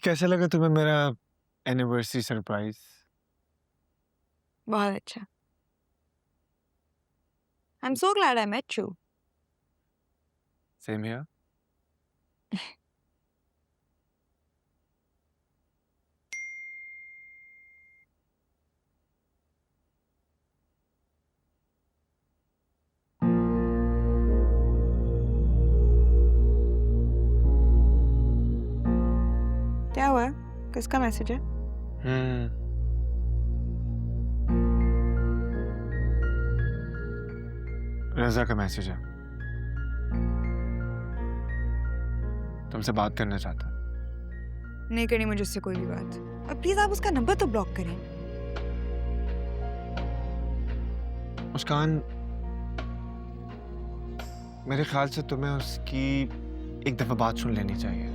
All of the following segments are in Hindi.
कैसा लगा तुम्हें मेरा एनिवर्सरी सरप्राइज? बहुत अच्छा। I am so glad I met you. Same here. क्या हुआ? किसका मैसेज है? रजा का मैसेज है। तुमसे बात करना चाहता। नहीं करनी मुझे उससे कोई भी बात। और प्लीज आप उसका नंबर तो ब्लॉक करें। मुस्कान, मेरे ख्याल से तुम्हें उसकी एक दफा बात सुन लेनी चाहिए।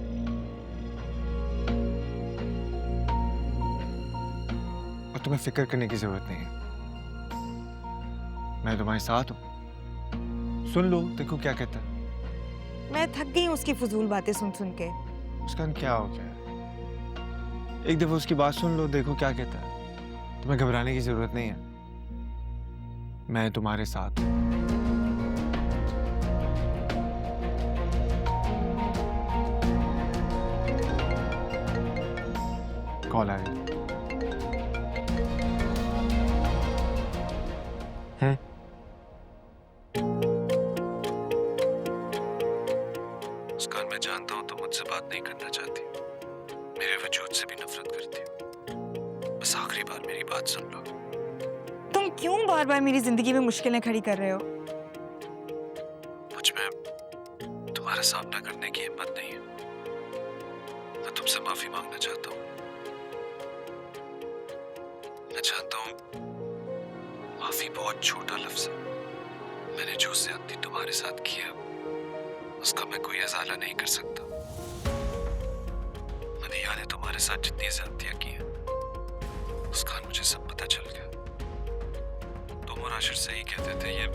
और तुम्हें फिक्र करने की जरूरत नहीं है। मैं तुम्हारे साथ हूं। सुन लो, देखो क्या कहता है। मैं थक गई हूँ उसकी फजूल बातें सुन सुन के। मुस्कान, क्या हो गया? एक दफा उसकी बात सुन लो, देखो क्या कहता है। तुम्हें घबराने की जरूरत नहीं है। मैं तुम्हारे साथ हूं। कॉल आ रही है। मुस्कान, मैं जानता हूँ तुम मुझसे बात नहीं करना चाहती, मेरे वजूद से भी नफरत करती हो। बस आखिरी बार मेरी बात सुन लो। तुम क्यों बार बार मेरी जिंदगी में मुश्किलें खड़ी कर रहे हो? मुझ में तुम्हारा सामना करने की हिम्मत नहीं है। मैं तुमसे माफी मांगना चाहता हूँ। मैं जानता हूँ माफी बहुत छोटा लफ्ज है। मैंने जो ज्यादती तुम्हारे साथ किया उसका मैं कोई अजाला नहीं कर सकता। मदिया ने तुम्हारे साथ जितनी ज्यादतियां की हैं उसका मुझे सब पता चल गया। तुम और आशिर सही कहते थे, ये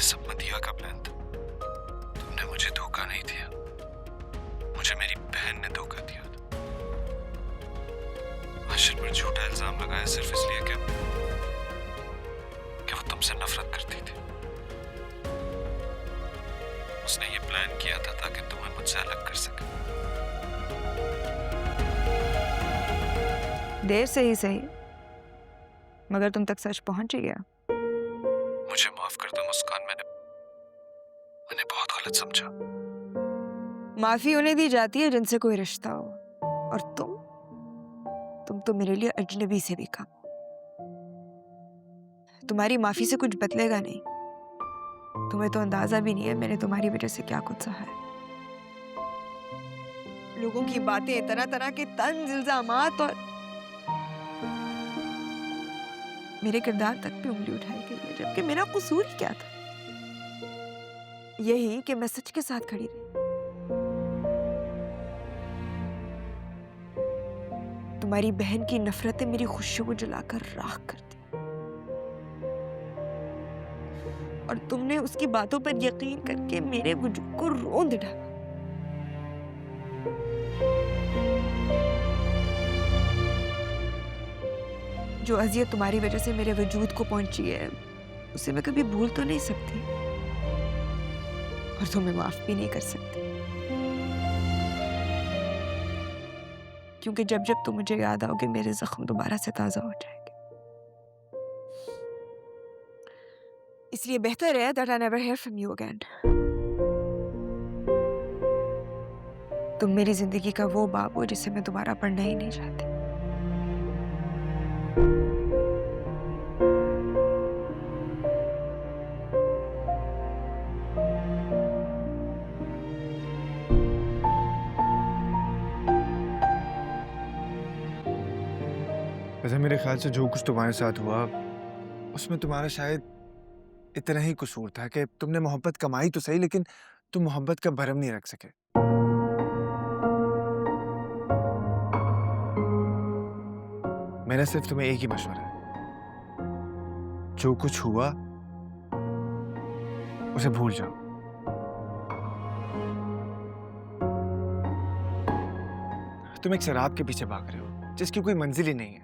सब मदिया का प्लान था। तुमने मुझे धोखा नहीं दिया, मुझे मेरी बहन ने धोखा दिया था। आशिर पर झूठा इल्जाम लगाया सिर्फ इसलिए कि वो तुमसे नफरत करती थी। उसने ये प्लान किया था ताकि तुम्हें मुझसे अलग कर सके। देर से ही सही, मगर तुम तक सच पहुंच ही गया। मुझे माफ कर दो मुस्कान, मैंने बहुत गलत समझा। माफी उन्हें दी जाती है जिनसे कोई रिश्ता हो, और तुम तो मेरे लिए अजनबी से भी कम हो। तुम्हारी माफी से कुछ बदलेगा नहीं। तुम्हें तो अंदाजा भी नहीं है मैंने तुम्हारी वजह से क्या कुछ सहा है। लोगों की बातें, तरह तरह के तंज, इल्जामात, और मेरे किरदार तक भी उंगली उठाई गई है, जबकि मेरा कसूर ही क्या था? यही कि मैं सच के साथ खड़ी रही। तुम्हारी बहन की नफरतें मेरी खुशियों को जलाकर राख कर दी, और तुमने उसकी बातों पर यकीन करके मेरे वजूद को रोंद डाला। जो अजियत तुम्हारी वजह से मेरे वजूद को पहुंची है उसे मैं कभी भूल तो नहीं सकती, और तुम्हें माफ भी नहीं कर सकती। क्योंकि जब जब तुम मुझे याद आओगे मेरे जख्म दोबारा से ताजा हो जाएंगे। इसलिए बेहतर है that I never hear from you again। तुम मेरी जिंदगी का वो बाब हो जिसे मैं दोबारा पढ़ना ही नहीं चाहती। वैसे मेरे ख्याल से जो कुछ तुम्हारे साथ हुआ उसमें तुम्हारा शायद इतना ही कसूर था कि तुमने मोहब्बत कमाई तो सही, लेकिन तुम मोहब्बत का भरम नहीं रख सके। मेरा सिर्फ तुम्हें एक ही मशवरा है, जो कुछ हुआ उसे भूल जाओ। तुम एक शराब के पीछे भाग रहे हो जिसकी कोई मंजिल ही नहीं है।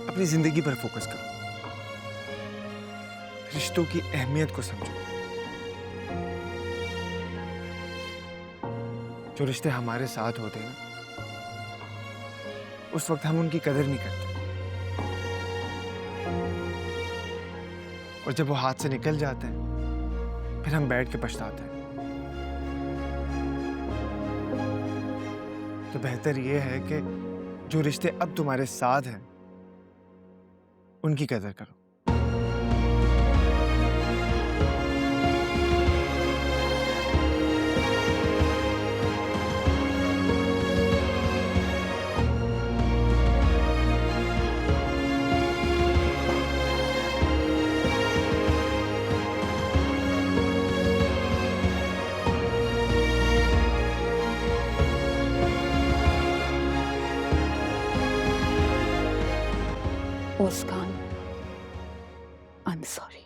अपनी जिंदगी पर फोकस करो, रिश्तों की अहमियत को समझो। जो रिश्ते हमारे साथ होते हैं ना, उस वक्त हम उनकी कदर नहीं करते, और जब वो हाथ से निकल जाते हैं फिर हम बैठ के पछताते हैं। तो बेहतर ये है कि जो रिश्ते अब तुम्हारे साथ हैं उनकी कदर करो। मुस्कान, आई एम सॉरी।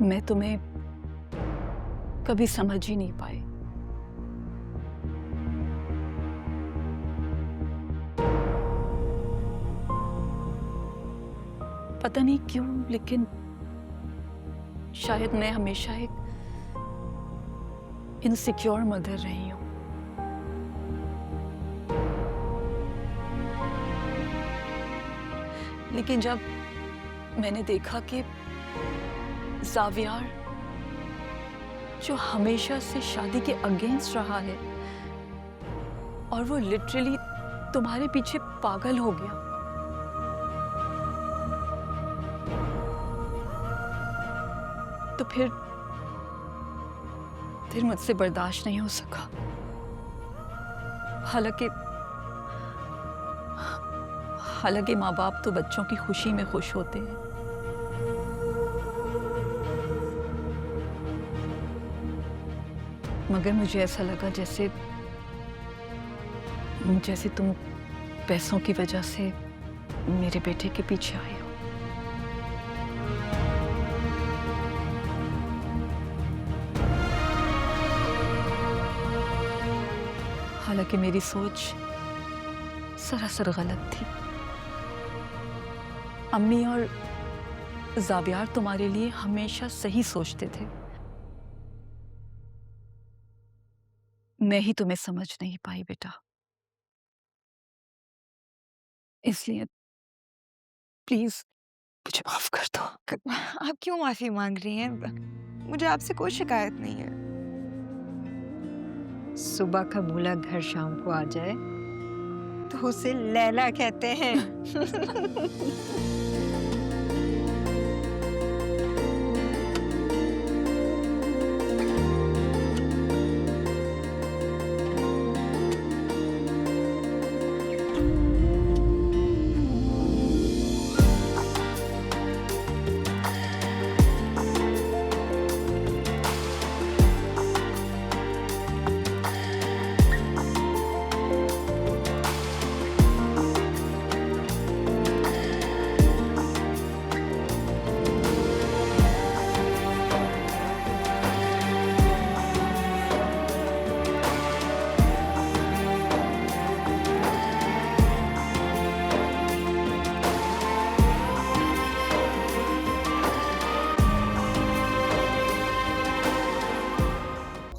मैं तुम्हें कभी समझ ही नहीं पाई। पता नहीं क्यों, लेकिन शायद मैं हमेशा एक इनसिक्योर मदर रही हूं। लेकिन जब मैंने देखा कि ज़ावियार, जो हमेशा से शादी के अगेंस्ट रहा है, और वो लिटरली तुम्हारे पीछे पागल हो गया, तो फिर मुझसे बर्दाश्त नहीं हो सका। हालांकि माँ बाप तो बच्चों की खुशी में खुश होते हैं, मगर मुझे ऐसा लगा जैसे तुम पैसों की वजह से मेरे बेटे के पीछे आए हो। हालांकि मेरी सोच सरासर गलत थी। अम्मी और ज़ावियार तुम्हारे लिए हमेशा सही सोचते थे। मैं ही तुम्हें समझ नहीं पाई बेटा, इसलिए प्लीज मुझे माफ कर दो। आप क्यों माफी मांग रही हैं? मुझे आपसे कोई शिकायत नहीं है। सुबह का मूला घर शाम को आ जाए तो उसे लैला कहते हैं।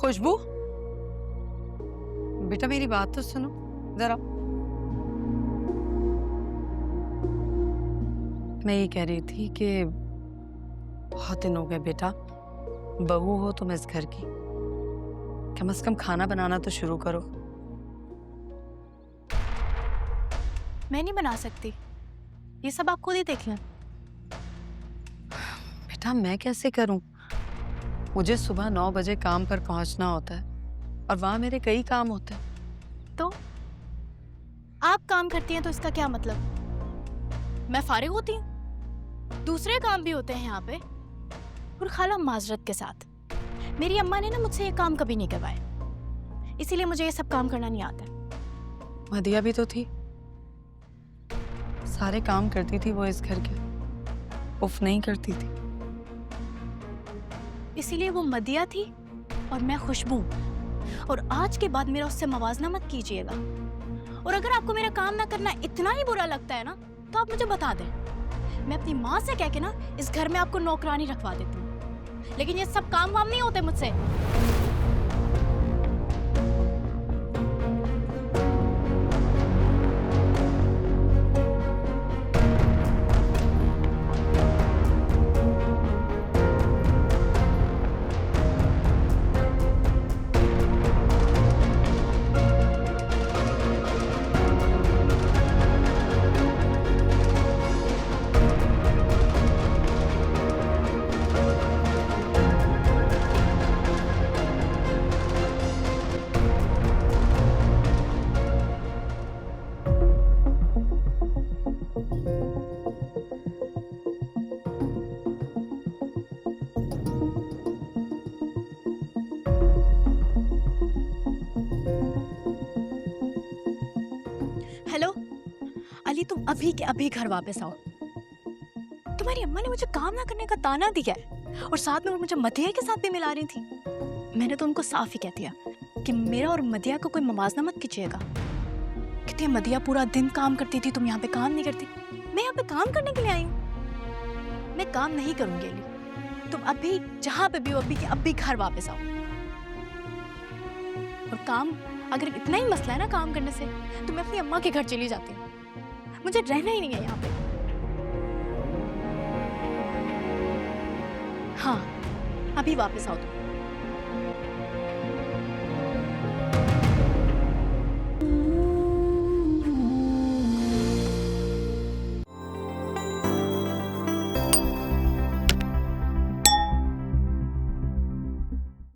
खुशबू, बेटा मेरी बात तो सुनो जरा। मैं ये कह रही थी कि बहुत दिन हो गए बेटा, बहू हो तुम इस घर की, कम से कम खाना बनाना तो शुरू करो। मैं नहीं बना सकती, ये सब आप खुद ही देख लें। बेटा मैं कैसे करूं? मुझे सुबह 9 बजे काम पर पहुंचना होता है और वहां मेरे कई काम होते हैं। तो आप काम करती हैं तो इसका क्या मतलब? मैं फारिग होती हूँ, दूसरे काम भी होते हैं यहाँ पे। और खाला माजरत के साथ, मेरी अम्मा ने ना मुझसे ये काम कभी नहीं करवाए, इसीलिए मुझे ये सब काम करना नहीं आता। मदिया भी तो थी, सारे काम करती थी वो इस घर के, उफ नहीं करती थी। इसीलिए वो मदिया थी और मैं खुशबू। और आज के बाद मेरा उससे मवाजना मत कीजिएगा। और अगर आपको मेरा काम ना करना इतना ही बुरा लगता है ना, तो आप मुझे बता दें। मैं अपनी माँ से कह के ना इस घर में आपको नौकरानी रखवा देती हूँ। लेकिन ये सब काम वाम नहीं होते मुझसे। हेलो अली, तुम अभी के अभी घर वापस आओ। तुम्हारी अम्मा ने मुझे काम ना करने का ताना दिया है और साथ में वो मुझे मदिया के साथ भी मिला रही थी। मैंने तो उनको साफ ही कह दिया कि मेरा और मदिया को कोई मवाजना मत कीजिएगा। कहती है मदिया पूरा दिन काम करती थी, तुम यहाँ पे काम नहीं करती। मैं यहाँ पे काम करने के लिए आई हूँ। मैं काम नहीं करूंगी अली। तुम अभी जहाँ पे भी हो अभी के अभी घर वापस आओ। और काम अगर इतना ही मसला है ना काम करने से, तो मैं अपनी अम्मा के घर चली जाती हूँ। मुझे रहना ही नहीं है यहाँ पे। हाँ, अभी वापस आओ तुम।